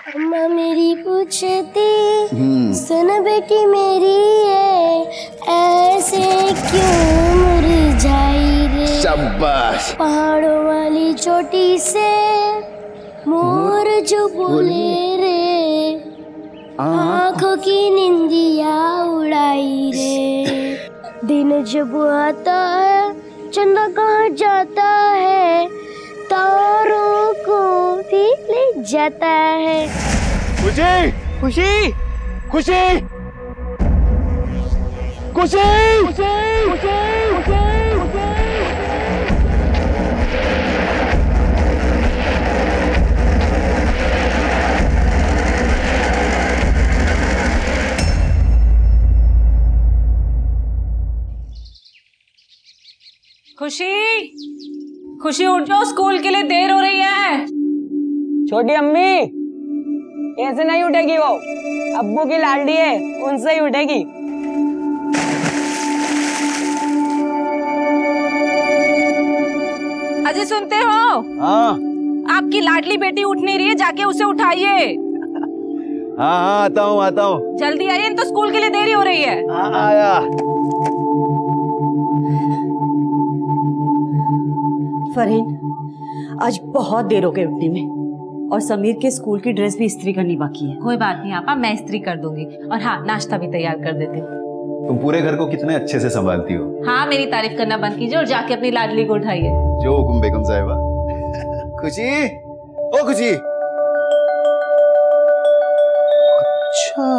अम्मा मेरी पूछती सुन बेटी मेरी है ऐसे क्यों मुरझाई रे। शाबाश। पहाड़ों वाली चोटी से मोर जो बोले रे, आँखों की निंदिया उड़ाई रे। दिन जब आता है चंदा कहाँ जाता है, तारों को भी ले जाता है। खुशी खुशी खुशी खुशी खुशी खुशी खुशी उठ जाओ, स्कूल के लिए देर हो रही है। छोटी अम्मी ऐसे नहीं उठेगी, वो अब्बू की लाडली है, उनसे ही उठेगी। अजय सुनते हो? हाँ आपकी लाडली बेटी उठ नहीं रही है, जाके उसे उठाइए। हाँ आता हूँ। जल्दी आइए, तो स्कूल के लिए देरी हो रही है। हाँ आया। फरहीन, आज बहुत देर हो गई उठने में और समीर के स्कूल की ड्रेस भी इस्त्री करनी बाकी है। कोई बात नहीं आपा, मैं इस्त्री कर दूंगी। और हाँ, नाश्ता भी तैयार कर देती हूँ। तुम पूरे घर को कितने अच्छे से संभालती हो। हाँ, मेरी तारीफ करना बंद कीजिए और जाके अपनी लाडली को उठाइए। जो हुकुम बेगम साहिबा। खुशी, ओ खुशी। अच्छा,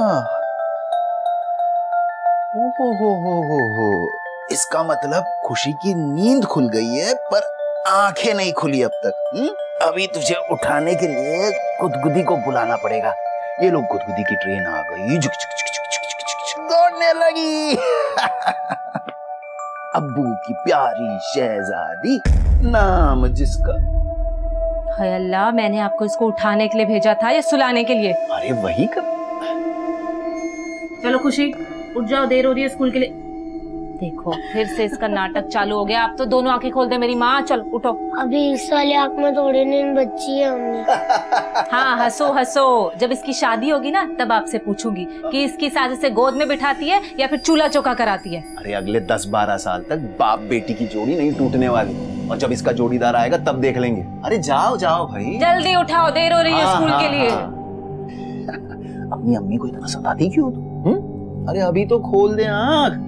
हो। इसका मतलब खुशी की नींद खुल गई है पर आंखें नहीं खुली अब तक। अभी तुझे उठाने के लिए गुदगुदी को बुलाना पड़ेगा। ये लोग, गुदगुदी की ट्रेन आ गई, झुक झुक झुक झुक झुक झुक झुक दौड़ने लगी। अब्बू की प्यारी शहजादी, नाम जिसका। हाय अल्लाह, मैंने आपको इसको उठाने के लिए भेजा था या सुलाने के लिए? अरे वही कब। चलो खुशी उठ जाओ, देर हो रही है स्कूल के लिए। देखो फिर से इसका नाटक चालू हो गया। आप तो दोनों आंखें खोल दे मेरी माँ। चल उठो। अभी इस वाली आँख में थोड़ी नींद बच्ची है हमने। हाँ हंसो हंसो, जब इसकी शादी होगी ना तब आपसे पूछूंगी कि इसकी सास इसे गोद में बिठाती है या फिर चूल्हा चौका कराती है। अरे अगले 10-12 साल तक बाप बेटी की जोड़ी नहीं टूटने वाली, और जब इसका जोड़ीदार आएगा तब देख लेंगे। अरे जाओ जाओ भाई, जल्दी उठाओ, देर हो रही है स्कूल के लिए। अपनी अम्मी को इतना सताती क्यों तू? अरे अभी तो खोल दे आँख।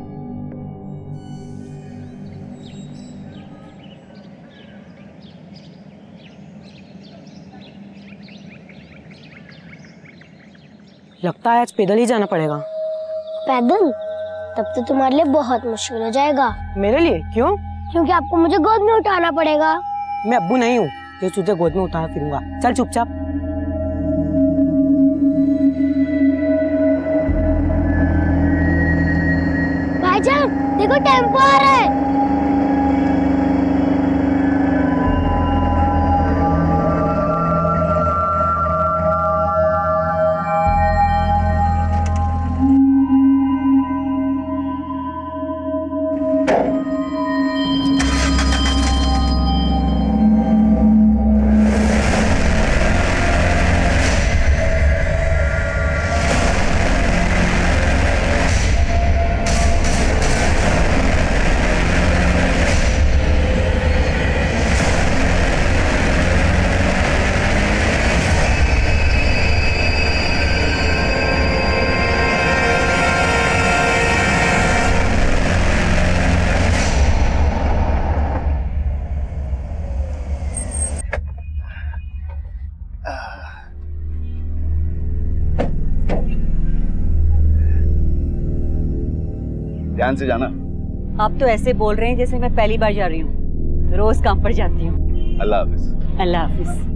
लगता है आज पैदल ही जाना पड़ेगा। पैदल? तब तो तुम्हारे लिए बहुत मुश्किल हो जाएगा। मेरे लिए? क्यों? क्योंकि आपको मुझे गोद में उठाना पड़ेगा। मैं अब्बू नहीं हूँ जो तुझे गोद में उठा फिरूंगा। चल चुपचाप। भाईजान देखो, टेम्पो आ रहा है। ध्यान से जाना। आप तो ऐसे बोल रहे हैं जैसे मैं पहली बार जा रही हूँ। रोज काम पर जाती हूँ। अल्लाह हाफिज। अल्लाह हाफिज।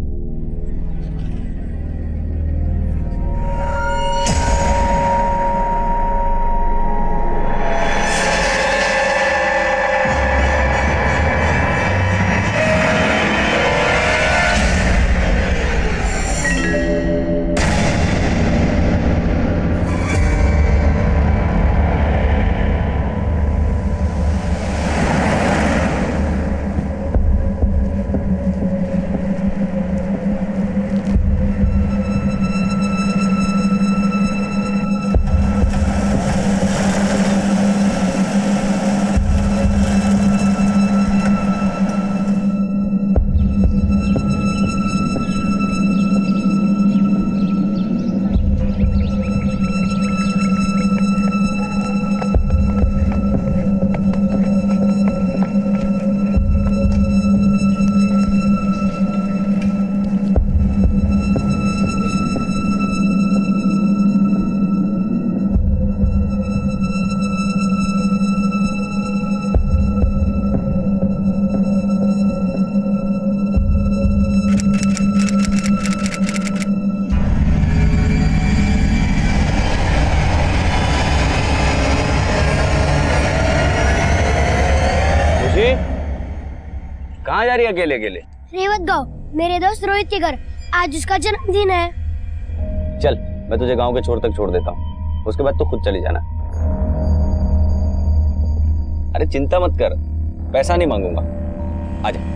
जा रही है अकेले अकेले? रेवत गाँव, मेरे दोस्त रोहित के घर, आज उसका जन्मदिन है। चल मैं तुझे गांव के छोर तक छोड़ देता हूँ, उसके बाद तू खुद चली जाना। अरे चिंता मत कर, पैसा नहीं मांगूंगा, आजा।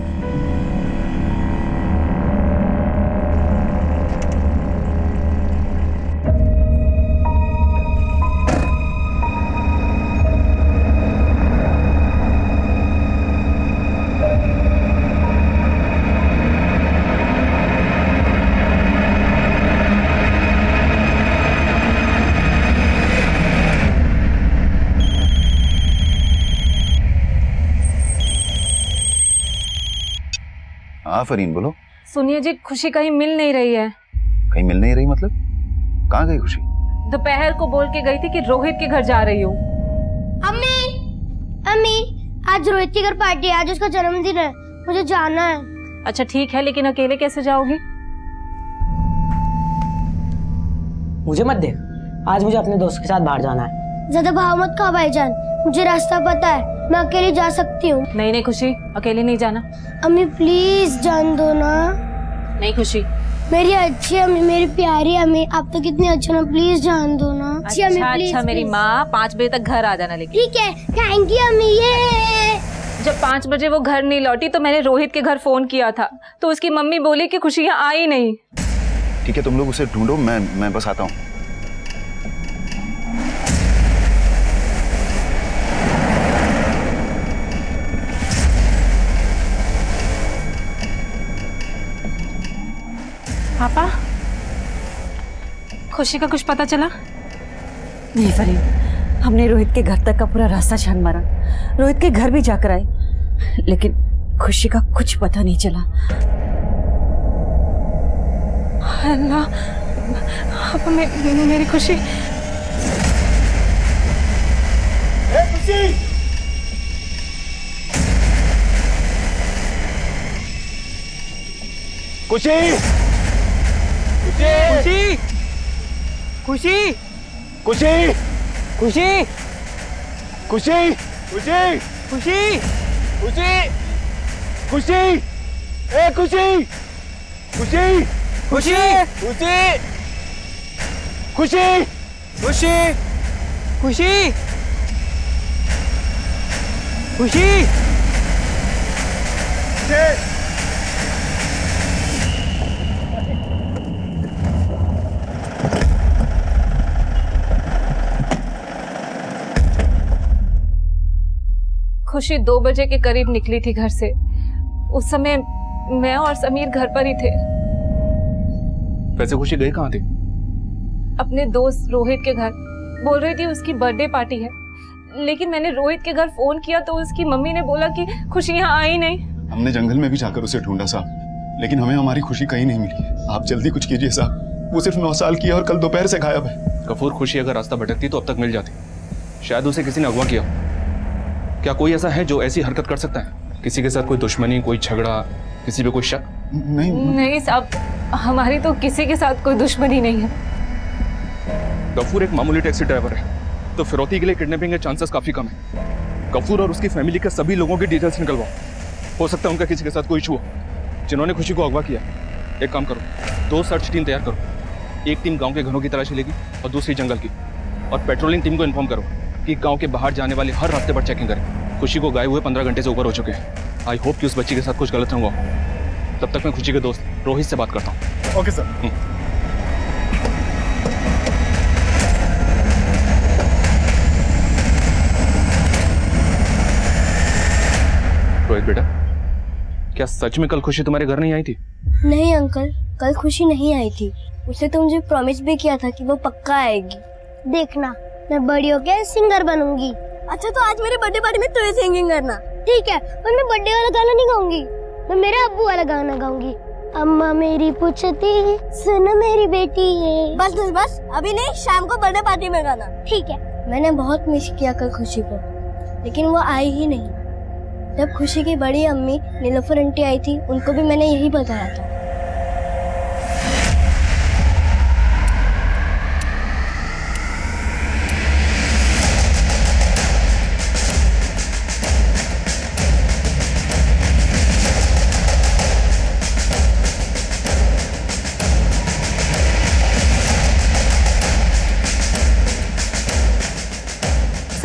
हाँ फरीन बोलो। सुनिए जी, खुशी कहीं मिल नहीं रही है। कहीं मिल नहीं रही मतलब? कहाँ गई खुशी? दोपहर को बोल के गई थी कि रोहित के घर जा रही हूँ। अम्मी, अम्मी, आज रोहित के घर पार्टी है, आज उसका जन्मदिन है, मुझे जाना है। अच्छा ठीक है, लेकिन अकेले कैसे जाओगी? मुझे मत देख, आज मुझे अपने दोस्त के साथ बाहर जाना है। ज्यादा भाव मत खा भाईजान, मुझे रास्ता पता है, मैं अकेली जा सकती हूँ। नहीं नहीं खुशी, अकेले नहीं जाना। अम्मी प्लीज जान दो ना। नहीं खुशी। मेरी अच्छी अम्मी, मेरी प्यारी अम्मी, आप तो कितनी अच्छी ना, प्लीज जान दो ना। अच्छी अम्मी प्लीज। अच्छा मेरी माँ, 5 बजे तक घर आ जाना। लेकिन ठीक है, थैंक यू अम्मी। ये जब 5 बजे वो घर नहीं लौटी तो मैंने रोहित के घर फोन किया था, तो उसकी मम्मी बोली कि खुशी यहाँ आई नहीं। ठीक है तुम लोग उसे ढूंढो, मैं बस आता हूँ। पापा, खुशी का कुछ पता चला? नहीं फरीन, हमने रोहित के घर तक का पूरा रास्ता छान मारा, रोहित के घर भी जाकर आए, लेकिन खुशी का कुछ पता नहीं चला। अल्लाह, मेरी खुशी। खुशी, खुशी, खुशी, खुशी, खुशी, खुशी, खुशी, खुशी, खुशी, खुशी, ए खुशी, खुशी, खुशी, खुशी, खुशी, खुशी, खुशी, खुशी। खुशी 2 बजे के करीब निकली थी घर से। उस समय मैं और समीर घर पर ही थे। वैसे खुशी गई कहाँ थी? अपने दोस्त रोहित के घर, बोल रही थी उसकी बर्थडे पार्टी है, लेकिन मैंने रोहित के घर फोन किया तो उसकी मम्मी ने बोला कि खुशी यहाँ आई नहीं। हमने जंगल में भी जाकर उसे ढूंढा साहब, लेकिन हमें हमारी खुशी कहीं नहीं मिली। आप जल्दी कुछ कीजिए साहब, वो सिर्फ 9 साल की है और कल दोपहर से गायब है। गफूर, खुशी अगर रास्ता भटकती तो अब तक मिल जाती, शायद उसे किसी ने अगवा किया। क्या कोई ऐसा है जो ऐसी हरकत कर सकता है? किसी के साथ कोई दुश्मनी, कोई झगड़ा, किसी पे कोई शक? नहीं साहब, हमारी तो किसी के साथ कोई दुश्मनी नहीं है। गफूर एक मामूली टैक्सी ड्राइवर है, तो फिरौती के लिए किडनैपिंग के चांसेस काफी कम है। गफूर और उसकी फैमिली के सभी लोगों की डिटेल्स निकलवाओ, हो सकता है उनका किसी के साथ कोई इशू हो जिन्होंने खुशी को अगवा किया। एक काम करो, 2 सर्च टीम तैयार करो, एक टीम गांव के घरों की तलाशी लेगी और दूसरी जंगल की, और पेट्रोलिंग टीम को इन्फॉर्म करो कि गांव के बाहर जाने वाले हर रास्ते पर चेकिंग करें। खुशी को गायब हुए 15 घंटे से ऊपर हो चुके हैं। आई होप कि उस बच्ची के साथ कुछ गलत ना हुआ। तब तक मैं खुशी के दोस्त रोहित से बात करता हूँ। Okay sir. रोहित बेटा, क्या सच में कल खुशी तुम्हारे घर नहीं आई थी? नहीं अंकल, कल खुशी नहीं आई थी। उसने तो मुझे प्रॉमिस भी किया था कि वो पक्का आएगी। देखना, मैं बड़ी होके सिंगर बनूंगी। अच्छा तो आज मेरे बर्थडे पार्टी में तू ही सिंगिंग करना। ठीक है, पर मैं बर्थडे वाला गाना नहीं गाऊंगी, मैं मेरे अब्बू वाला गाना गाऊंगी। अम्मा मेरी पूछती है, सुन मेरी बेटी है। बस बस बस, अभी नहीं, शाम को बर्थडे पार्टी में गाना। ठीक है। मैंने बहुत मिस किया कल खुशी को, लेकिन वो आई ही नहीं। जब खुशी की बड़ी अम्मी नीलोफर आंटी आई थी, उनको भी मैंने यही बताया था।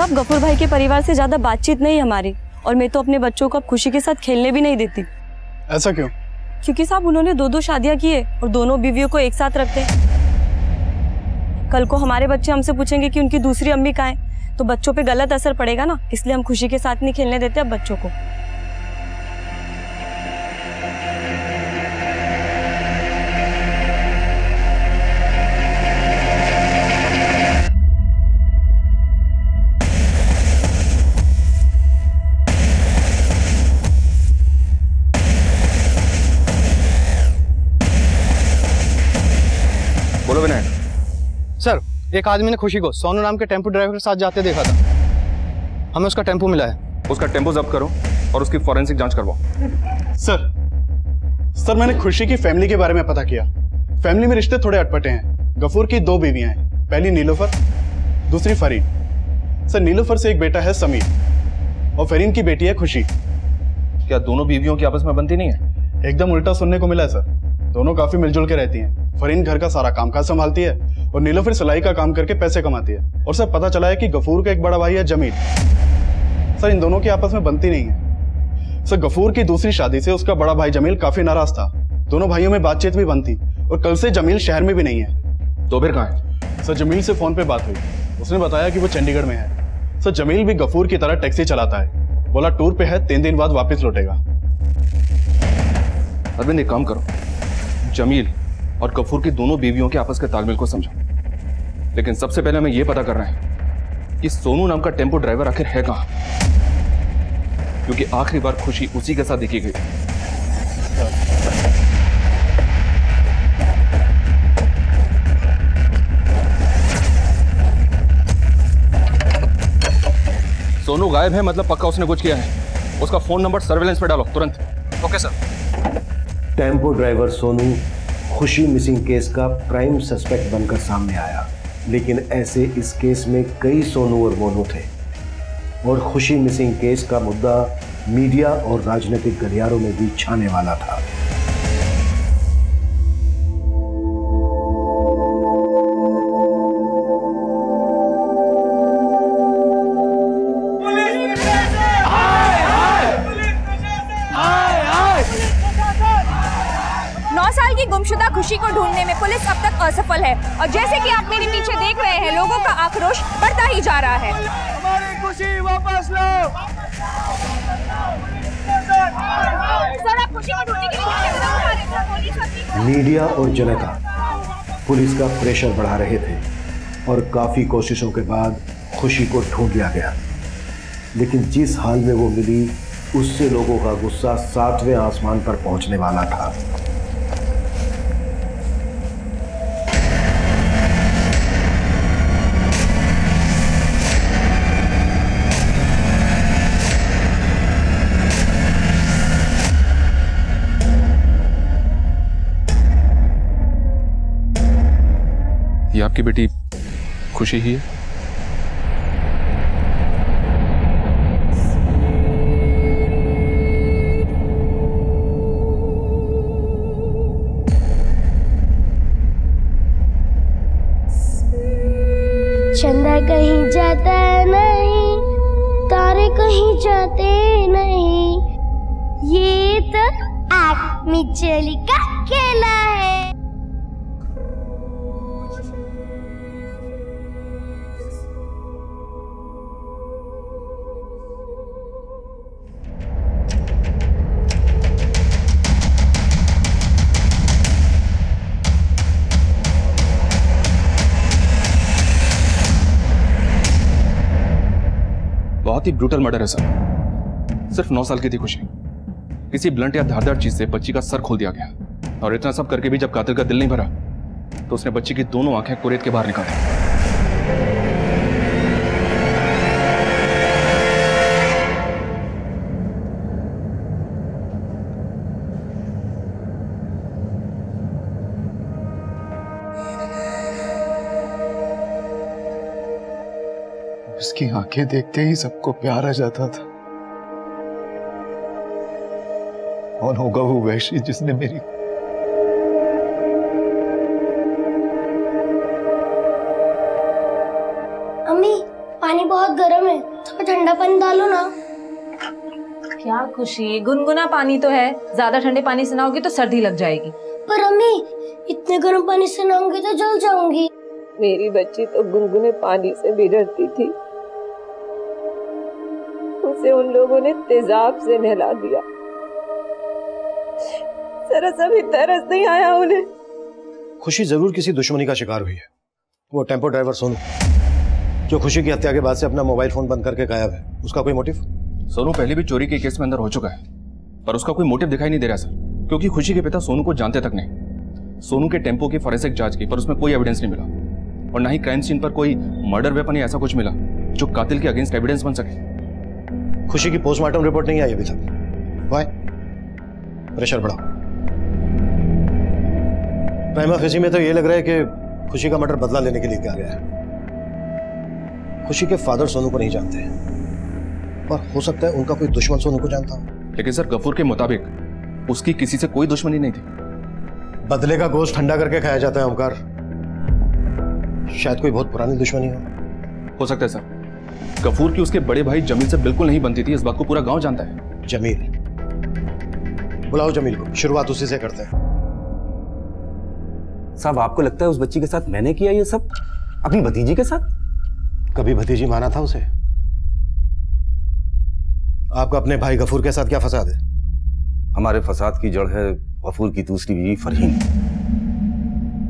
साहब, गफूर भाई के परिवार से ज्यादा बातचीत नहीं हमारी, और मैं तो अपने बच्चों को अब खुशी के साथ खेलने भी नहीं देती। ऐसा क्यों? क्योंकि साहब उन्होंने 2-2 शादियां की है और दोनों बीवियों को एक साथ रखते हैं। कल को हमारे बच्चे हमसे पूछेंगे कि उनकी दूसरी अम्मी कहाँ है, तो बच्चों पे गलत असर पड़ेगा ना, इसलिए हम खुशी के साथ नहीं खेलने देते अब बच्चों को। बोलो विनायक। सर, एक आदमी ने खुशी को सोनू नाम के टेम्पो ड्राइवर के साथ जाते देखा था। हमें उसका टेम्पो मिला है। उसका टेम्पो जब्त करो और उसकी फॉरेंसिक जांच करवाओ। सर मैंने खुशी की फैमिली के बारे में पता किया। फैमिली में रिश्ते थोड़े अटपटे हैं। गफूर की 2 बीवियां हैं, पहली नीलोफर, दूसरी फरीन। सर, नीलोफर से एक बेटा है समीर और फरीन की बेटी है खुशी। क्या दोनों बीवियों की आपस में बनती नहीं है? एकदम उल्टा सुनने को मिला है सर। दोनों काफी मिलजुल के रहती हैं। फरीन घर का सारा कामकाज संभालती है और नीलोफर सिलाई का काम करके पैसे कमाती है। और सर, पता चला है कि गफूर का एक बड़ा भाई है जमील। सर, इन दोनों की आपस में बनती नहीं है। सर, गफूर की दूसरी शादी से उसका बड़ा भाई जमील काफी नाराज था। दोनों भाइयों में बातचीत भी बंद थी और कल से जमील शहर में भी नहीं है। तो फिर कहाँ है? सर, जमील से फोन पे बात हुई। उसने बताया कि वो चंडीगढ़ में है। सर, जमील भी गफूर की तरह टैक्सी चलाता है। बोला टूर पे है, 3 दिन बाद वापस लौटेगा। अरविंद, एक काम करो, जमील और गफूर की दोनों बीवियों के आपस के तालमेल को समझो। लेकिन सबसे पहले हमें यह पता करना है कि सोनू नाम का टेम्पो ड्राइवर आखिर है कहां, क्योंकि आखिरी बार खुशी उसी के साथ देखी गई। सोनू गायब है, मतलब पक्का उसने कुछ किया है। उसका फोन नंबर सर्वेलेंस पे डालो तुरंत। Okay sir. Tempo driver Sonu खुशी मिसिंग केस का प्राइम सस्पेक्ट बनकर सामने आया, लेकिन ऐसे इस केस में कई सोनू और मोनू थे और खुशी मिसिंग केस का मुद्दा मीडिया और राजनीतिक गलियारों में भी छाने वाला था। गुमशुदा खुशी को ढूंढने में पुलिस अब तक असफल है और जैसे कि आप मेरे पीछे देख रहे हैं, लोगों का आक्रोश बढ़ता ही जा रहा है। हमारी खुशी वापस लो। सर, आप खुशी को ढूंढने के लिए क्या कदम उठा रहे हैं? मीडिया और जनता पुलिस का प्रेशर बढ़ा रहे थे और काफी कोशिशों के बाद खुशी को ढूंढ लिया गया, लेकिन जिस हाल में वो मिली उससे लोगों का गुस्सा 7वें आसमान पर पहुंचने वाला था। ये आपकी बेटी खुशी ही है? चंदा कहीं जाता नहीं, तारे कहीं जाते नहीं, ये तो आग मिचली का खेला है। बहुत ही ब्रूटल मर्डर है सर। सिर्फ 9 साल की थी खुशी। किसी ब्लंट या धारदार चीज से बच्ची का सर खोल दिया गया और इतना सब करके भी जब कातिल का दिल नहीं भरा तो उसने बच्ची की दोनों आंखें कुरेद के बाहर निकाली। उसकी आंखें देखते ही सबको प्यार आ जाता था। कौन होगा वो वैशी जिसने मेरी अम्मी, पानी पानी बहुत गर्म है, थोड़ा ठंडा पानी डालो ना। क्या खुशी, गुनगुना पानी तो है, ज्यादा ठंडे पानी से नहाओगी तो सर्दी लग जाएगी। पर अम्मी, इतने गर्म पानी से नहाऊंगी तो जल जाऊंगी। मेरी बच्ची तो गुनगुने पानी से बिगड़ती थी, उसे उन लोगों ने तेजाब से नहला दिया। जरा सा भी तरस नहीं आया उन्हें। खुशी जरूर किसी दुश्मनी का शिकार हुई है। वो टेम्पो ड्राइवर सोनू, जो खुशी की हत्या के बाद से अपना मोबाइल फोन बंद करके गायब है, उसका कोई मोटिव? सोनू पहले भी चोरी के केस में अंदर हो चुका है, पर उसका कोई मोटिव दिखाई नहीं दे रहा सर, क्योंकि खुशी के पिता सोनू को जानते तक नहीं। सोनू के टेम्पो की फॉरेंसिक जांच की, पर उसमें कोई एविडेंस नहीं मिला, और ना ही क्राइम सीन पर कोई मर्डर वेपन या ऐसा कुछ मिला जो कातिल के अगेंस्ट एविडेंस बन सके। खुशी की पोस्टमार्टम रिपोर्ट नहीं आई अभी तक। वाई? प्रेशर बढ़ाओ। प्राइमा फेसी में तो ये लग रहा है कि खुशी का मर्डर बदला लेने के लिए किया गया है। खुशी के फादर सोनू को नहीं जानते, पर हो सकता है उनका कोई दुश्मन सोनू को जानता हो। लेकिन सर गफूर के मुताबिक उसकी किसी से कोई दुश्मनी नहीं थी। बदले का गोश्त ठंडा करके खाया जाता है ओमकार, शायद कोई बहुत पुरानी दुश्मनी हो सकता है सर। गफूर की उसके बड़े भाई जमील से बिल्कुल नहीं बनती थी, इस बात को पूरा गांव जानता है। जमील? बुलाओ जमील को, शुरुआत उसी से करते हैं। साहब, आपको लगता है उस बच्ची के साथ मैंने किया ये सब, अपनी भतीजी के साथ? कभी भतीजी माना था उसे? आपका अपने भाई गफूर के साथ क्या फसाद है? हमारे फसाद की जड़ है गफूर की दूसरी बीवी फरहीन।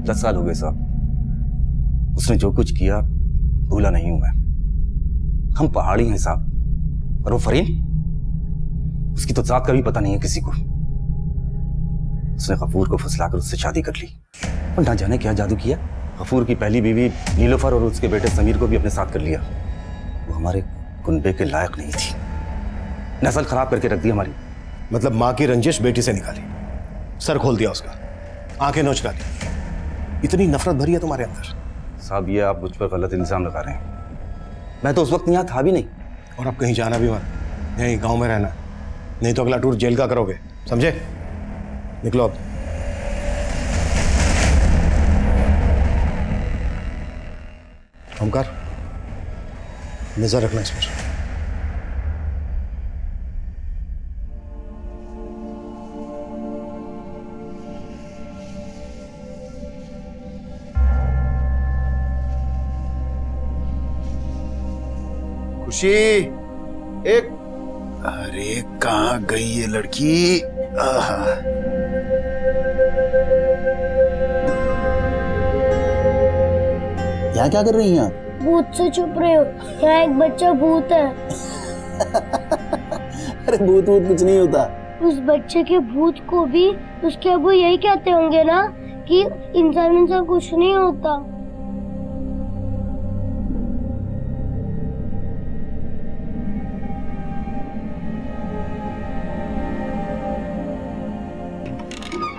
10 साल हो गए साहब, उसने जो कुछ किया भूला नहीं हूं मैं। हम पहाड़ी हैं साहब, और वो फरहीन, उसकी तो जात का भी पता नहीं है किसी को। उसने गफूर को फुसलाकर उससे शादी कर ली, और ना जाने क्या जादू किया, गफूर की पहली बीवी नीलोफर और उसके बेटे समीर को भी अपने साथ कर लिया। वो हमारे कुनबे के लायक नहीं थी, नस्ल खराब करके रख दी हमारी। मतलब माँ की रंजिश बेटी से निकाली, सर खोल दिया उसका, आंखें नोच डाली। इतनी नफरत भरी है तुम्हारे अंदर? साहब, ये आप मुझ पर गलत इल्जाम लगा रहे हैं। मैं तो उस वक्त यहाँ था भी नहीं। और अब कहीं जाना भी मत, यहीं गांव में रहना, नहीं तो अगला टूर जेल का करोगे, समझे? निकलो अब। ओमकार, नजर रखना इस पर। खुशी, एक, अरे कहाँ गई ये लड़की? यहाँ क्या कर रही हैं आप? भूत से छुप रहे हो, यहाँ एक बच्चा भूत है। अरे भूत कुछ नहीं होता। उस बच्चे के भूत को भी उसके अब्बू यही कहते होंगे ना कि इंसान कुछ नहीं होता।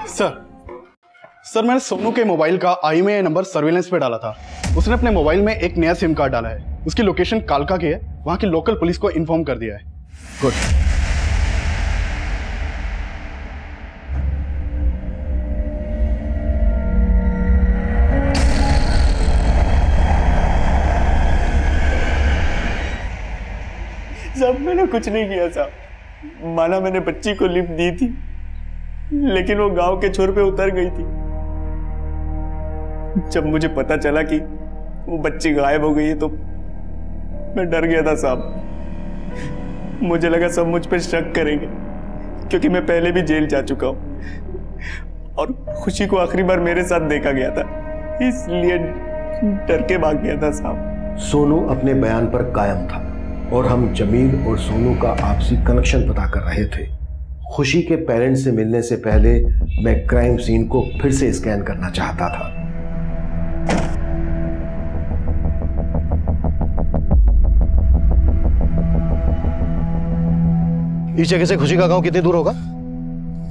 सर, मैंने सोनू के मोबाइल का IMEI नंबर सर्विलेंस पे डाला था। उसने अपने मोबाइल में एक नया सिम कार्ड डाला है, उसकी लोकेशन कालका की है, वहां की लोकल पुलिस को इन्फॉर्म कर दिया है। गुड। साहब, मैंने कुछ नहीं किया साहब। माना मैंने बच्ची को लिफ्ट दी थी, लेकिन वो गांव के छोर पे उतर गई थी। जब मुझे पता चला कि वो बच्ची गायब हो गई है तो मैं डर गया था साहब। मुझे लगा सब मुझ पे शक करेंगे, क्योंकि मैं पहले भी जेल जा चुका हूं और खुशी को आखिरी बार मेरे साथ देखा गया था, इसलिए डर के भाग गया था साहब। सोनू अपने बयान पर कायम था और हम जमील और सोनू का आपसी कनेक्शन पता कर रहे थे। खुशी के पेरेंट्स से मिलने से पहले मैं क्राइम सीन को फिर से स्कैन करना चाहता था। इस जगह से खुशी का गांव कितनी दूर होगा?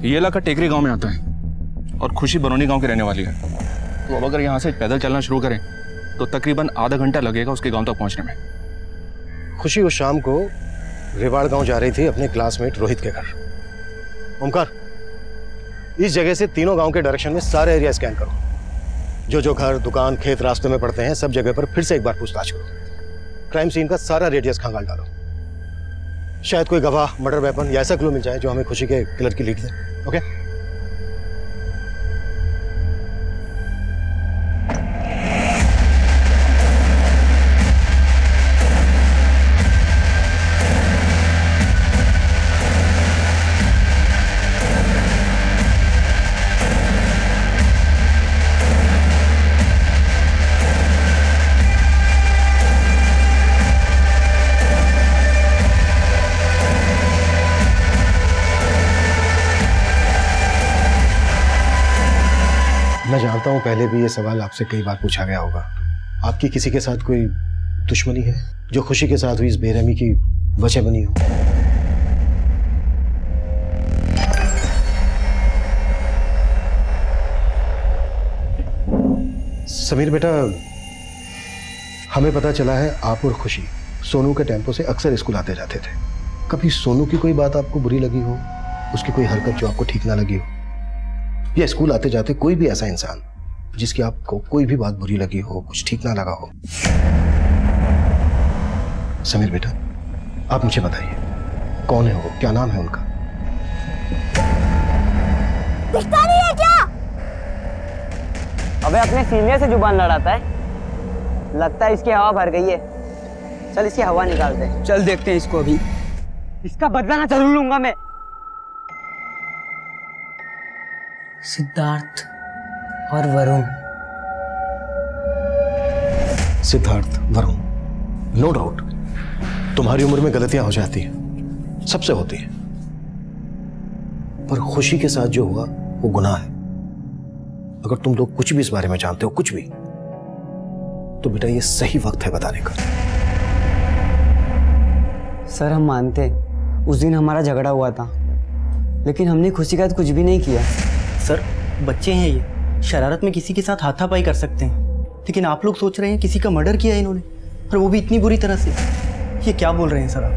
ये इलाका टेकरी गांव में आता है और खुशी बरौनी गांव की रहने वाली है। तो अब अगर यहाँ से पैदल चलना शुरू करें तो तकरीबन आधा घंटा लगेगा उसके गांव तक पहुंचने में। खुशी उस शाम को रेवाड़ गांव जा रही थी अपने क्लासमेट रोहित के घर। ओमकार, इस जगह से तीनों गांव के डायरेक्शन में सारे एरिया स्कैन करो। जो जो घर, दुकान, खेत रास्ते में पड़ते हैं, सब जगह पर फिर से एक बार पूछताछ करो। क्राइम सीन का सारा रेडियस खंगाल डालो। शायद कोई गवाह, मर्डर वेपन या ऐसा क्लू मिल जाए जो हमें खुशी के किलर की लीड दे। ओके? मैं जानता हूं पहले भी ये सवाल आपसे कई बार पूछा गया होगा। आपकी किसी के साथ कोई दुश्मनी है जो खुशी के साथ हुई इस बेरहमी की वजह बनी हो? समीर बेटा, हमें पता चला है आप और खुशी सोनू के टेम्पो से अक्सर स्कूल आते जाते थे। कभी सोनू की कोई बात आपको बुरी लगी हो, उसकी कोई हरकत जो आपको ठीक ना लगी हो, या स्कूल आते जाते कोई भी ऐसा इंसान जिसकी आपको कोई भी बात बुरी लगी हो, कुछ ठीक ना लगा हो? समीर बेटा, आप मुझे बताइए, कौन है वो, क्या नाम है उनका? दिखता नहीं है क्या? अबे अपने सीनियर से जुबान लड़ाता है, लगता है इसकी हवा भर गई है। चल इसकी हवा निकालते हैं। चल देखते हैं इसको, अभी इसका बदला ना जरूर लूंगा मैं। सिद्धार्थ और वरुण। सिद्धार्थ, वरुण, नो डाउट तुम्हारी उम्र में गलतियां हो जाती हैं, सबसे होती हैं, पर खुशी के साथ जो हुआ वो गुनाह है। अगर तुम लोग कुछ भी इस बारे में जानते हो, कुछ भी, तो बेटा ये सही वक्त है बताने का। सर हम मानते हैं उस दिन हमारा झगड़ा हुआ था, लेकिन हमने खुशी का कुछ भी नहीं किया। सर बच्चे हैं ये, शरारत में किसी के साथ हाथापाई कर सकते हैं, लेकिन आप लोग सोच रहे हैं किसी का मर्डर किया है इन्होंने, और वो भी इतनी बुरी तरह से। ये क्या बोल रहे हैं सर आप?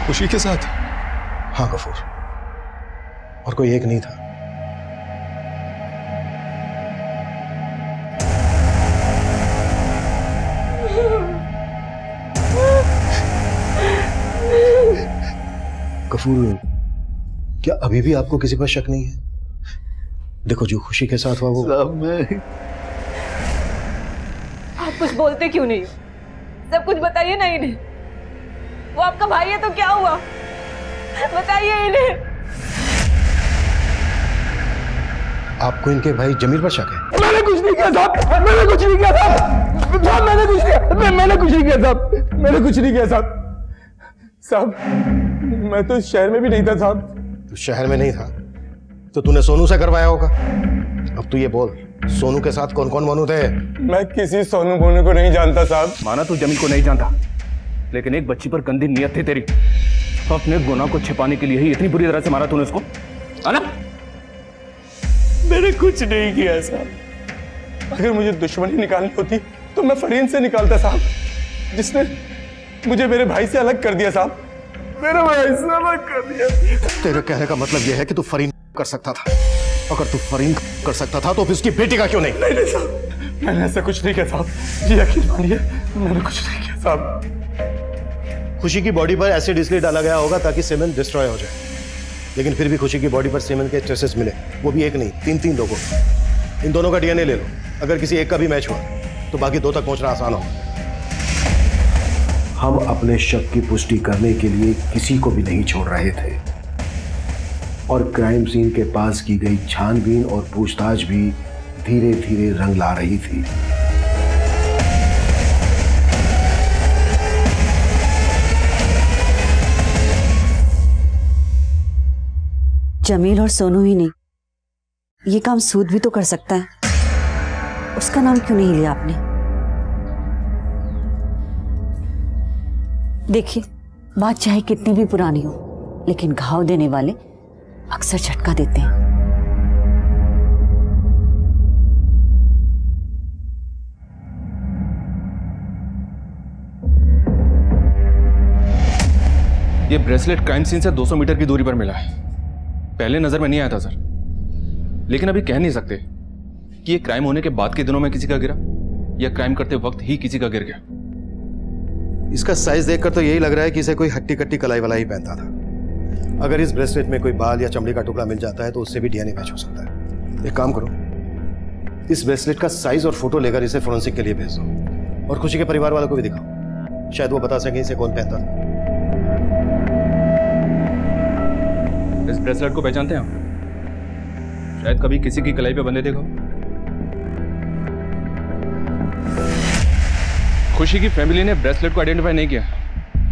खुशी के साथ? हाँ गफूर, और कोई एक नहीं था। गफूर, क्या अभी भी आपको किसी पर शक नहीं है? देखो जो खुशी के साथ हुआ वो आप कुछ बोलते क्यों नहीं? सब कुछ बताइए ना इन्हें। वो आपका भाई है तो क्या हुआ, बताइए इन्हें। आपको इनके भाई जमील पर शक है? मैंने कुछ नहीं किया साहब, मैंने कुछ नहीं किया साहब, मैंने कुछ नहीं, मैंने कुछ नहीं किया साहब, मैंने कुछ नहीं किया साहब। साहब मैं तो शहर में भी नहीं था साहब। तू शहर में नहीं था तो तूने सोनू से करवाया होगा। अब तू ये बोल, सोनू के साथ कौन कौन मोनू थे? मैं किसी सोनू मोनू को नहीं जानता साहब। माना तू जमील को नहीं जानता, लेकिन एक बच्ची पर गंदी नियत थी तेरी। अपने गुनाह को छिपाने के लिए ही इतनी बुरी तरह से मारा तूने उसको, है ना? मैंने कुछ नहीं किया साहब। अगर मुझे दुश्मनी निकालनी होती तो मैं फरीन से निकालता साहब, जिसने मुझे मेरे भाई से अलग कर दिया साहब। मेरे भाई से अलग कर दिया। तेरे कहने का मतलब यह है कि तू फरीन कर सकता था। अगर तू फरीन कर सकता था तो फिर उसकी बेटी का क्यों नहीं? नहीं साहब, मैंने ऐसा कुछ नहीं किया साहब। जी यकीन मानिए, मैंने कुछ नहीं किया साहब। खुशी की बॉडी पर एसिड इसलिए डाला गया होगा ताकि सीमेंट डिस्ट्रॉय हो जाए, लेकिन फिर भी खुशी की बॉडी पर सीमेंट के ट्रेसेस मिले, वो भी एक नहीं, तीन लोगों। इन दोनों का डीएनए ले लो, अगर किसी एक का भी मैच हुआ तो बाकी दो तक पहुंचना आसान होगा। हम अपने शक की पुष्टि करने के लिए किसी को भी नहीं छोड़ रहे थे, और क्राइम सीन के पास की गई छानबीन और पूछताछ भी धीरे धीरे रंग ला रही थी। जमील और सोनू ही नहीं, ये काम सूद भी तो कर सकता है। उसका नाम क्यों नहीं लिया आपने? देखिए, बात चाहे कितनी भी पुरानी हो, लेकिन घाव देने वाले अक्सर झटका देते हैं। ये ब्रेसलेट क्राइम सीन से 200 मीटर की दूरी पर मिला है। पहले नजर में नहीं आया था सर, लेकिन अभी कह नहीं सकते कि ये क्राइम होने के बाद के दिनों में किसी का गिरा या क्राइम करते वक्त ही किसी का गिर गया। इसका साइज देखकर तो यही लग रहा है कि इसे कोई हट्टी कट्टी कलाई वाला ही पहनता था। अगर इस ब्रेसलेट में कोई बाल या चमड़ी का टुकड़ा मिल जाता है तो उससे भी डीएनए मैच हो सकता है। एक काम करो, इस ब्रेसलेट का साइज और फोटो लेकर इसे फोरेंसिक के लिए भेज दो और खुशी के परिवार वालों को भी दिखाओ, शायद वो बता सके इसे कौन पहनता था। इस ब्रेसलेट को पहचानते हैं आप? शायद कभी किसी की कलाई पे बंधे देखो। खुशी की फैमिली ने ब्रेसलेट को आइडेंटिफाई नहीं किया।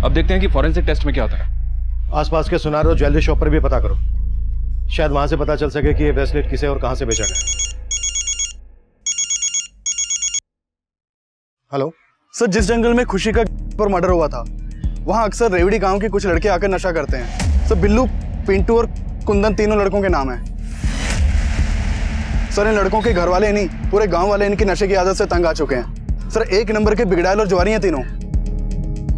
अब देखते हैं कि फॉरेंसिक टेस्ट में क्या होता है। आसपास के सुनार और ज्वेलरी शॉप पर भी पता करो, शायद वहां से पता चल सके कि ये ब्रेसलेट किसे और कहां से बेचा गया। हेलो सर, जिस जंगल में खुशी का पर मर्डर हुआ था वहां अक्सर रेवड़ी गांव के कुछ लड़के आकर नशा करते हैं। सर बिल्लू, पिंटू और कुंदन तीनों लड़कों के नाम है। सर इन लड़कों के घर वाले नहीं, पूरे गांव वाले इनकी नशे की आदत से तंग आ चुके हैं। सर एक नंबर के बिगड़ैल और ज्वारी हैं तीनों।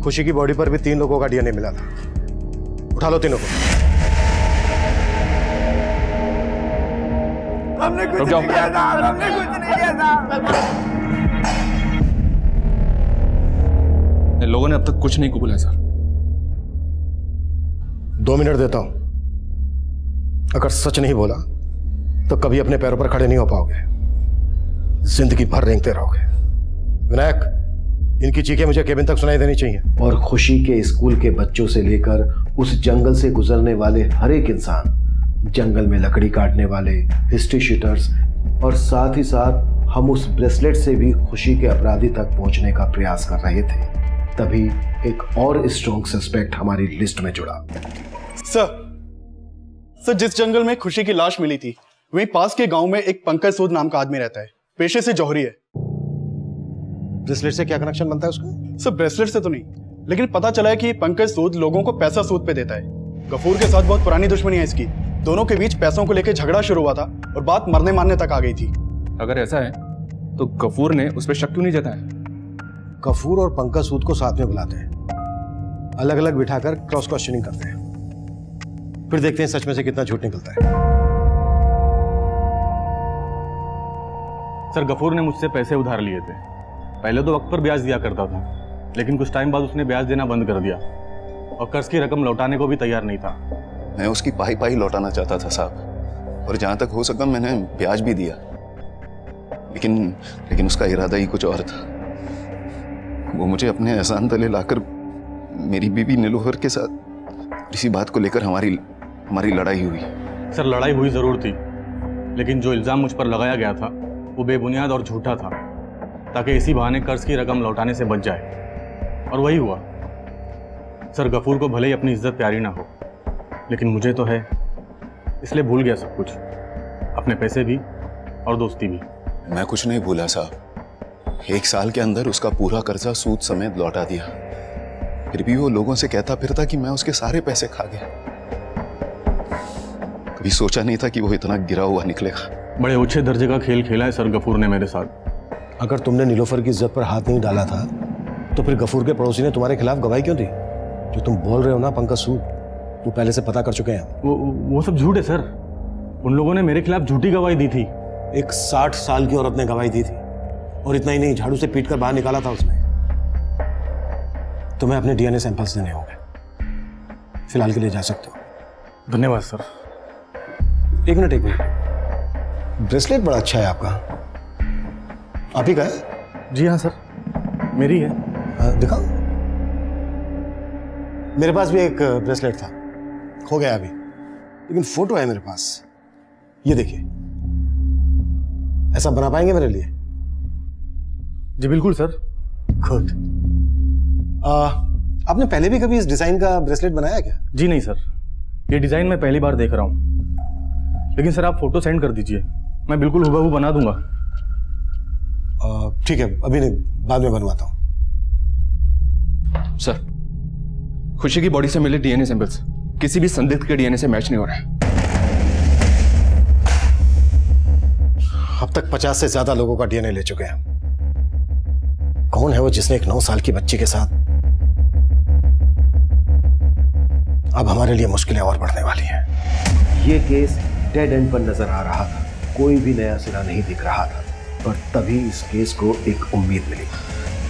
खुशी की बॉडी पर भी 3 लोगों का डीएनए मिला था। उठा लो तीनों को। हमने कुछ नहीं किया था, हमने कुछ नहीं किया था। इन लोगों ने अब तक कुछ नहीं कबूला है सर। 2 मिनट देता हूं, अगर सच नहीं बोला तो कभी अपने पैरों पर खड़े नहीं हो पाओगे, जिंदगी भर रेंगते रहोगे। विनायक, इनकी चीखें मुझे केबिन तक सुनाई देनी चाहिए। और खुशी के स्कूल के बच्चों से लेकर उस जंगल से गुजरने वाले हर एक इंसान, जंगल में लकड़ी काटने वाले, हिस्ट्री शीटर्स और साथ ही साथ हम उस ब्रेसलेट से भी खुशी के अपराधी तक पहुंचने का प्रयास कर रहे थे। तभी एक और स्ट्रॉन्ग सस्पेक्ट हमारी लिस्ट में जुड़ा। सर जिस जंगल में खुशी की लाश मिली थी वहीं पास के गांव में एक पंकज सूद नाम का आदमी रहता है, पेशे से जौहरी है। ब्रेसलेट से क्या कनेक्शन बनता है उसका? सर ब्रेसलेट से तो नहीं, लेकिन पता चला है कि पंकज सूद लोगों को पैसा सूद पे देता है। गफूर के साथ बहुत पुरानी दुश्मनी है इसकी। दोनों के बीच पैसों को लेकर झगड़ा शुरू हुआ था और बात मरने मारने तक आ गई थी। अगर ऐसा है तो गफूर ने उस पर शक क्यों नहीं जताया? गफूर और पंकज सूद को साथ में बुलाते हैं, अलग अलग बिठाकर क्रॉस क्वेश्चनिंग करते हैं, फिर देखते हैं सच में से कितना झूठ निकलता है। सर गफूर ने मुझसे पैसे उधार लिए थे। पहले तो वक्त पर ब्याज दिया करता था, लेकिन कुछ टाइम बाद उसने ब्याज देना बंद कर दिया और कर्ज की रकम लौटाने को भी तैयार नहीं था। मैं उसकी पाई पाई लौटाना चाहता था साहब, और जहां तक हो सका मैंने ब्याज भी दिया, लेकिन उसका इरादा ही कुछ और था। वो मुझे अपने एहसान तले लाकर मेरी बीवी नीलोफर के साथ इसी बात को लेकर हमारी लड़ाई हुई। सर लड़ाई हुई जरूर थी, लेकिन जो इल्जाम मुझ पर लगाया गया था वो बेबुनियाद और झूठा था, ताकि इसी बहाने कर्ज की रकम लौटाने से बच जाए, और वही हुआ। सर गफूर को भले ही अपनी इज्जत प्यारी ना हो, लेकिन मुझे तो है, इसलिए भूल गया सब कुछ, अपने पैसे भी और दोस्ती भी। मैं कुछ नहीं भूला साहब। 1 साल के अंदर उसका पूरा कर्जा सूद समेत लौटा दिया। फिर भी वो लोगों से कहता फिरता कि मैं उसके सारे पैसे खा गया। कभी सोचा नहीं था कि वो इतना गिरा हुआ निकलेगा। बड़े ऊंचे दर्जे का खेल खेला है सर गफूर ने मेरे साथ। अगर तुमने नीलोफर की इज्जत पर हाथ नहीं डाला था तो फिर गफूर के पड़ोसी ने तुम्हारे खिलाफ गवाही क्यों दी? जो तुम बोल रहे हो ना पंकज सूद, वो पहले से पता कर चुके हैं। वो सब झूठ है सर। उन लोगों ने मेरे खिलाफ झूठी गवाही दी थी। एक 60 साल की औरत ने गवाही दी थी, और इतना ही नहीं, झाड़ू से पीट कर बाहर निकाला था उसने। तुम्हें अपने डीएनए सैंपल्स देने होंगे। फिलहाल के लिए जा सकते हो। धन्यवाद सर। एक मिनट, ब्रेसलेट बड़ा अच्छा है आपका। आप ही का है? जी हाँ सर, मेरी है। दिखाओ। मेरे पास भी एक ब्रेसलेट था, खो गया अभी, लेकिन फोटो है मेरे पास। ये देखिए, ऐसा बना पाएंगे मेरे लिए? जी बिल्कुल सर। गुड। आपने पहले भी कभी इस डिजाइन का ब्रेसलेट बनाया क्या? जी नहीं सर, ये डिजाइन मैं पहली बार देख रहा हूँ, लेकिन सर आप फोटो सेंड कर दीजिए, मैं बिल्कुल हुबहू बना दूंगा। ठीक है, अभी नहीं, बाद में बनवाता हूँ। सर, खुशी की बॉडी से मिले डीएनए सैंपल्स किसी भी संदिग्ध के डीएनए से मैच नहीं हो रहा है। अब तक 50 से ज्यादा लोगों का डीएनए ले चुके हैं। कौन है वो जिसने एक 9 साल की बच्ची के साथ अब हमारे लिए मुश्किलें और बढ़ने वाली हैं। ये केस डेड एंड पर नजर आ रहा था, कोई भी नया सिरा नहीं दिख रहा था, पर तभी इस केस को एक उम्मीद मिली।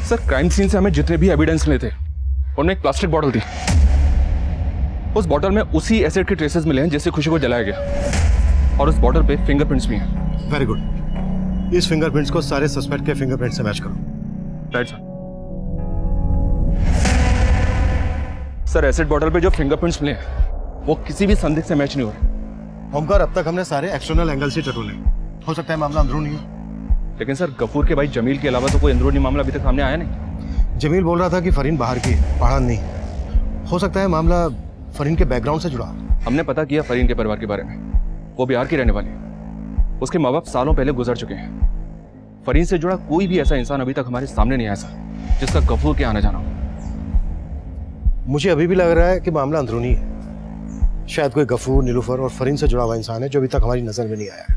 सर, क्राइम सीन से हमें जितने भी एविडेंस मिले थे उनमें एक प्लास्टिक बॉटल थी। उस बॉटल में उसी एसिड के ट्रेसेस मिले हैं जिससे खुशी को जलाया गया, और उस बॉटल पे फिंगरप्रिंट्स भी हैं। Very good. इस फिंगरप्रिंट्स को सारे सस्पेक्ट के फिंगरप्रिंट से मैच करो। राइट सर, एसिड बॉटल पे जो फिंगरप्रिंट्स मिले हैं वो किसी भी संदिग्ध से मैच नहीं हो रहे। ओमकार, अब तक हमने सारे एक्सटर्नल एंगल से टटोले, हो सकता है मामला अंदरूनी हो। लेकिन सर, गफूर के भाई जमील के अलावा तो कोई अंदरूनी मामला अभी तक सामने आया नहीं। जमील बोल रहा था कि फरीन बाहर की है, पढ़ान नहीं। हो सकता है मामला फरीन के बैकग्राउंड से जुड़ा। हमने पता किया फरीन के परिवार के बारे में। वो बिहार की रहने वाली है। उसके माँ बाप सालों पहले गुजर चुके हैं। फरीन से जुड़ा कोई भी ऐसा इंसान अभी तक हमारे सामने नहीं आया सर, जिसका गफूर के आना जाना हो। मुझे अभी भी लग रहा है कि मामला अंदरूनी है। शायद कोई गफूर, नीलूफर और फरीन से जुड़ा हुआ इंसान है जो अभी तक हमारी नजर में नहीं आया है।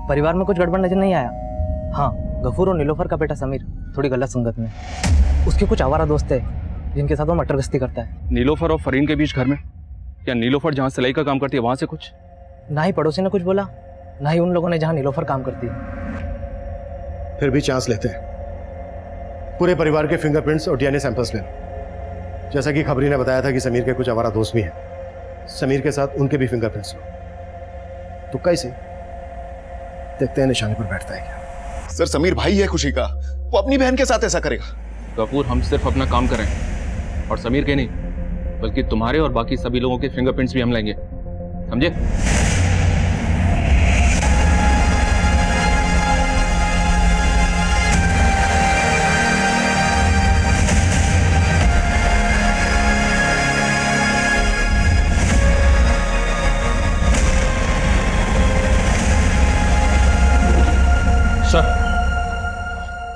परिवार में कुछ गड़बड़ नजर नहीं आया? हाँ, गफूर और नीलोफर का बेटा समीर थोड़ी गलत संगत में। उसके कुछ आवारा दोस्त है जिनके साथ वो मटर गश्ती करता है। नीलोफर और फरीन के बीच घर में? क्या नीलोफर जहाँ सिलाई का काम करती है वहां से कुछ? ना ही पड़ोसी ने कुछ बोला, ना ही उन लोगों ने जहाँ नीलोफर काम करती है। फिर भी चांस लेते हैं। पूरे परिवार के फिंगरप्रिंट्स और डीएनए सैंपल्स ले लो। जैसा कि खबरी ने बताया था कि समीर के कुछ आवारा दोस्त भी हैं, समीर के साथ उनके भी फिंगरप्रिंट्स लो। तो कैसे देखते हैं निशाने पर बैठता है क्या। सर, समीर भाई है खुशी का, वो अपनी बहन के साथ ऐसा करेगा? गफूर, हम सिर्फ अपना काम करें, और समीर के नहीं बल्कि तुम्हारे और बाकी सभी लोगों के फिंगरप्रिंट्स भी हम लेंगे, समझे?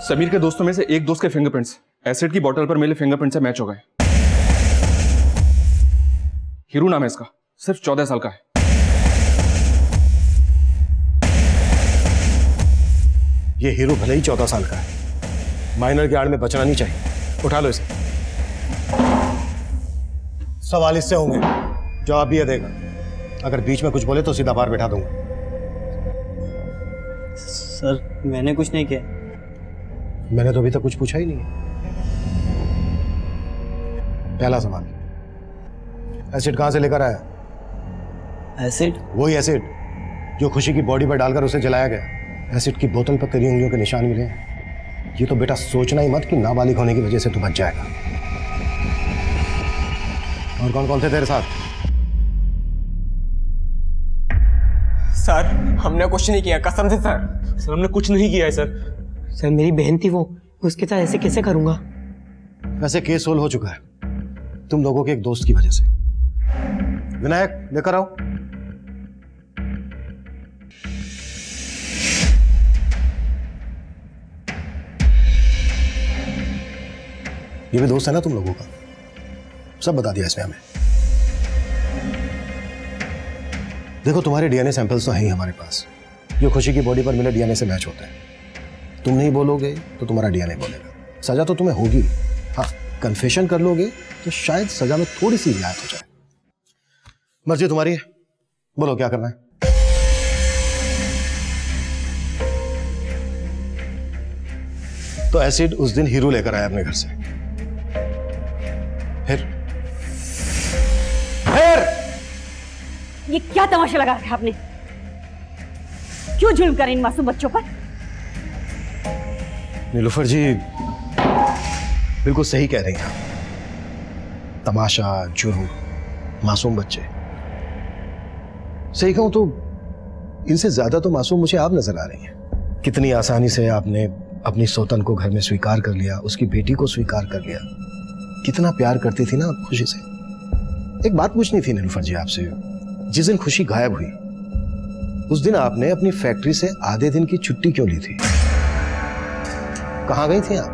समीर के दोस्तों में से एक दोस्त के फिंगरप्रिंट्स एसिड की बोतल पर मिले फिंगरप्रिंट से मैच हो गए। हीरू नाम है इसका, सिर्फ 14 साल का है। ये हीरू भले ही 14 साल का है, माइनर के आड़ में बचना नहीं चाहिए। उठा लो इसे। सवाल इससे होंगे, जवाब भी ये देगा। अगर बीच में कुछ बोले तो सीधा बाहर बैठा दूंगा। सर, मैंने कुछ नहीं किया। मैंने तो अभी तक कुछ पूछा ही नहीं है। पहला सवाल, एसिड कहां से लेकर आया? एसिड? वही एसिड जो खुशी की बॉडी पर डालकर उसे जलाया गया। एसिड की बोतल पर तेरी उंगलियों के निशान मिले हैं। ये तो बेटा सोचना ही मत कि नाबालिग होने की वजह से तू बच जाएगा। और कौन कौन थे तेरे साथ? सर, हमने कुछ नहीं किया, कसम से सर। सर, हमने कुछ नहीं किया है सर। सर, मेरी बहन थी वो, उसके साथ ऐसे कैसे करूंगा? वैसे केस सोल्व हो चुका है तुम लोगों के एक दोस्त की वजह से। विनायक, लेकर आओ। ये भी दोस्त है ना तुम लोगों का? सब बता दिया इसने हमें। देखो, तुम्हारे डीएनए सैंपल्स तो हैं ही हमारे पास, जो खुशी की बॉडी पर मिले डीएनए से मैच होते हैं। तुम नहीं बोलोगे तो तुम्हारा डीएनए बोलेगा। सजा तो तुम्हें होगी। हाँ, कन्फेशन कर लोगे तो शायद सजा में थोड़ी सी रियायत हो जाए। मर्जी तुम्हारी है, बोलो क्या करना है। तो एसिड उस दिन हीरू लेकर आया अपने घर से। फिर ये क्या तमाशा लगा रखा आपने? क्यों जुल्म करें इन मासूम बच्चों पर? नीलूफर जी बिल्कुल सही कह रही हैं। तमाशा, जुर्म, मासूम बच्चे। सही कहूं तो इनसे ज्यादा तो मासूम मुझे आप नजर आ रही हैं। कितनी आसानी से आपने अपनी सौतन को घर में स्वीकार कर लिया, उसकी बेटी को स्वीकार कर लिया। कितना प्यार करती थी ना आप खुशी से। एक बात पूछनी थी नीलूफर जी आपसे, जिस दिन खुशी गायब हुई उस दिन आपने अपनी फैक्ट्री से आधे दिन की छुट्टी क्यों ली थी? कहां गई थी आप?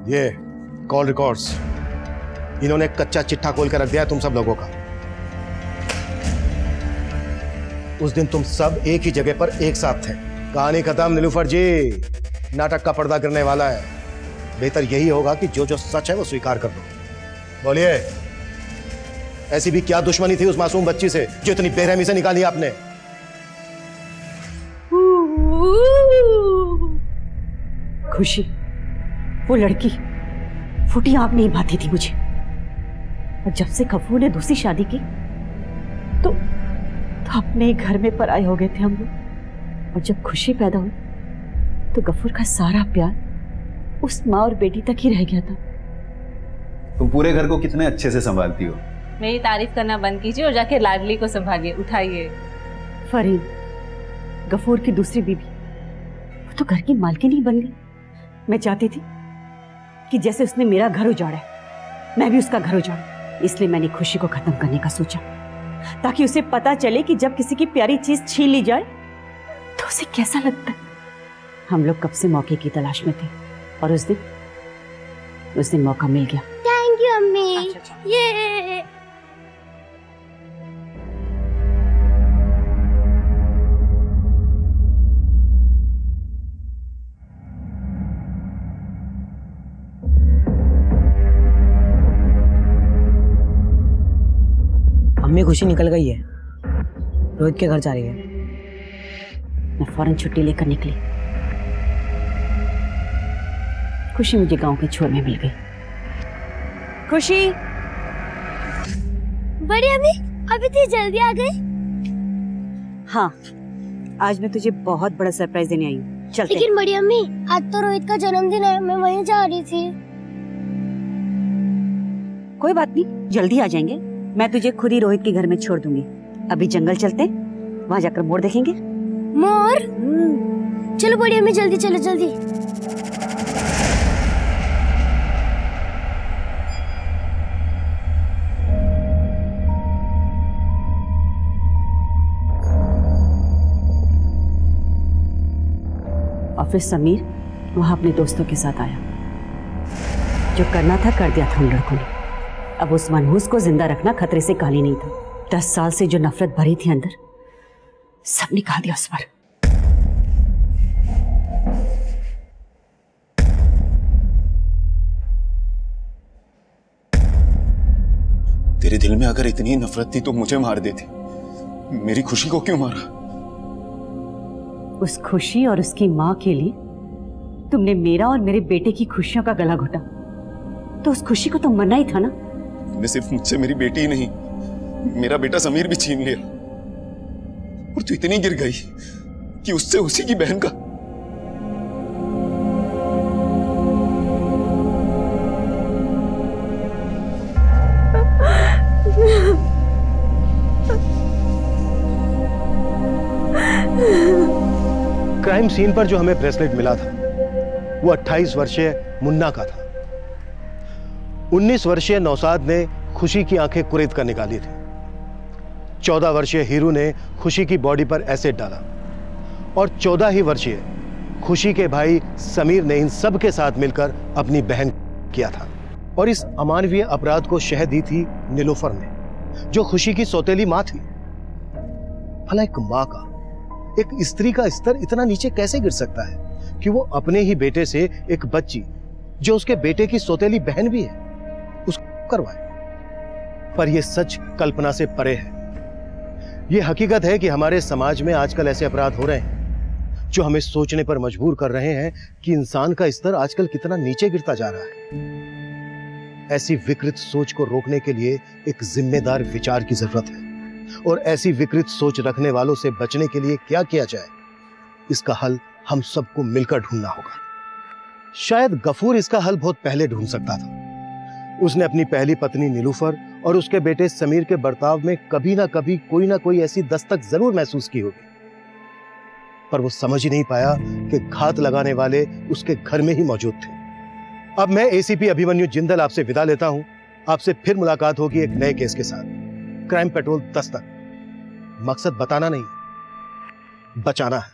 ये कॉल रिकॉर्ड्स इन्होंने कच्चा चिट्ठा खोल कर रख दिया तुम सब लोगों का। उस दिन तुम सब एक ही जगह पर एक साथ थे। कहानी खत्म नीलूफर जी, नाटक का पर्दा गिरने वाला है। बेहतर यही होगा कि जो जो सच है वो स्वीकार कर दो। बोलिए, ऐसी भी क्या दुश्मनी थी उस मासूम बच्ची से जो इतनी बेरहमी से निकाली आपने? खुशी, वो लड़की फूटी आंख नहीं भाती थी मुझे। और जब से गफूर ने दूसरी शादी की तो अपने घर में पराए हो गए थे हम लोग। और जब खुशी पैदा हुई तो गफूर का सारा प्यार उस माँ और बेटी तक ही रह गया था। तुम पूरे घर को कितने अच्छे से संभालती हो। मेरी तारीफ करना बंद कीजिए और जाके लाडली को संभालिए, उठाइए। फरीन, गफूर की दूसरी बीबी, वो तो घर की मालकिन ही बन गई। मैं चाहती थी कि जैसे उसने मेरा घर उजाड़ा है मैं भी उसका घर उजाड़ूं। इसलिए मैंने खुशी को खत्म करने का सोचा, ताकि उसे पता चले कि जब किसी की प्यारी चीज छीन ली जाए तो उसे कैसा लगता है। हम लोग कब से मौके की तलाश में थे और उस दिन मौका मिल गया। थैंक यू अम्मी। ये अम्मी खुशी निकल गई है, रोहित के घर जा रही है। मैं फौरन छुट्टी लेकर निकली। खुशी मुझे गांव के छोर में मिल गई। खुशी, बड़ी अम्मी अभी इतनी जल्दी आ गई? हाँ, आज मैं तुझे बहुत बड़ा सरप्राइज देने आई हूँ। चलते। लेकिन बड़ी अम्मी, आज तो रोहित का जन्मदिन है, मैं वहीं जा रही थी। कोई बात नहीं, जल्दी आ जाएंगे। मैं तुझे खुद ही रोहित के घर में छोड़ दूंगी। अभी जंगल चलते हैं, वहां जाकर मोर देखेंगे। मोर? चलो बड़ी अम्मी, जल्दी चलो जल्दी। और फिर समीर वहां अपने दोस्तों के साथ आया। जो करना था कर दिया था उन लड़कों ने। अब उस मनहूस को जिंदा रखना खतरे से खाली नहीं था। 10 साल से जो नफरत भरी थी अंदर, सब निकाल दिया उस पर। तेरे दिल में अगर इतनी नफरत थी तो मुझे मार देती। मेरी खुशी को क्यों मारा? उस खुशी और उसकी माँ के लिए तुमने मेरा और मेरे बेटे की खुशियों का गला घोटा, तो उस खुशी को तो मरना ही था ना। तुमने सिर्फ मुझसे मेरी बेटी ही नहीं, मेरा बेटा समीर भी छीन लिया। और तू इतनी गिर गई कि उससे उसी की बहन का। क्राइम सीन पर जो हमें ब्रेसलेट मिला था वो 28 वर्षीय मुन्ना का था। 19 वर्षीय नौसाद ने खुशी की आंखें कुरेद कर निकाली थी। 14 वर्षीय हीरू ने खुशी की बॉडी पर एसिड डाला और 14 ही वर्षीय खुशी के भाई समीर ने इन सब के साथ मिलकर अपनी बहन किया था। और इस अमानवीय अपराध को शह दी थी नीलोफर ने, जो खुशी की सौतेली मां थी। भला एक मां का, एक स्त्री का स्तर इतना नीचे कैसे गिर सकता है कि वो अपने ही बेटे से एक बच्ची, जो उसके बेटे की सौतेली बहन भी है, उसको करवाए। पर यह सच कल्पना से परे है। यह हकीकत है कि हमारे समाज में आजकल ऐसे अपराध हो रहे हैं जो हमें सोचने पर मजबूर कर रहे हैं कि इंसान का स्तर आजकल कितना नीचे गिरता जा रहा है। ऐसी विकृत सोच को रोकने के लिए एक जिम्मेदार विचार की जरूरत है, और ऐसी विकृत सोच रखने वालों से बचने के लिए क्या किया जाए, इसका हल हम सबको मिलकर ढूंढना होगा। शायद गफूर इसका हल बहुत पहले ढूंढ सकता था। उसने अपनी पहली पत्नी नीलूफर और उसके बेटे समीर के बर्ताव में कभी ना कभी कोई ना कोई ऐसी दस्तक जरूर महसूस की होगी, पर वो समझ ही नहीं पाया कि घात लगाने वाले उसके घर में ही मौजूद थे। अब मैं एसीपी अभिमन्यु जिंदल आपसे विदा लेता हूं। आपसे फिर मुलाकात होगी एक नए केस के साथ। Crime petrol Dastak. मकसद बताना नहीं, बचाना है।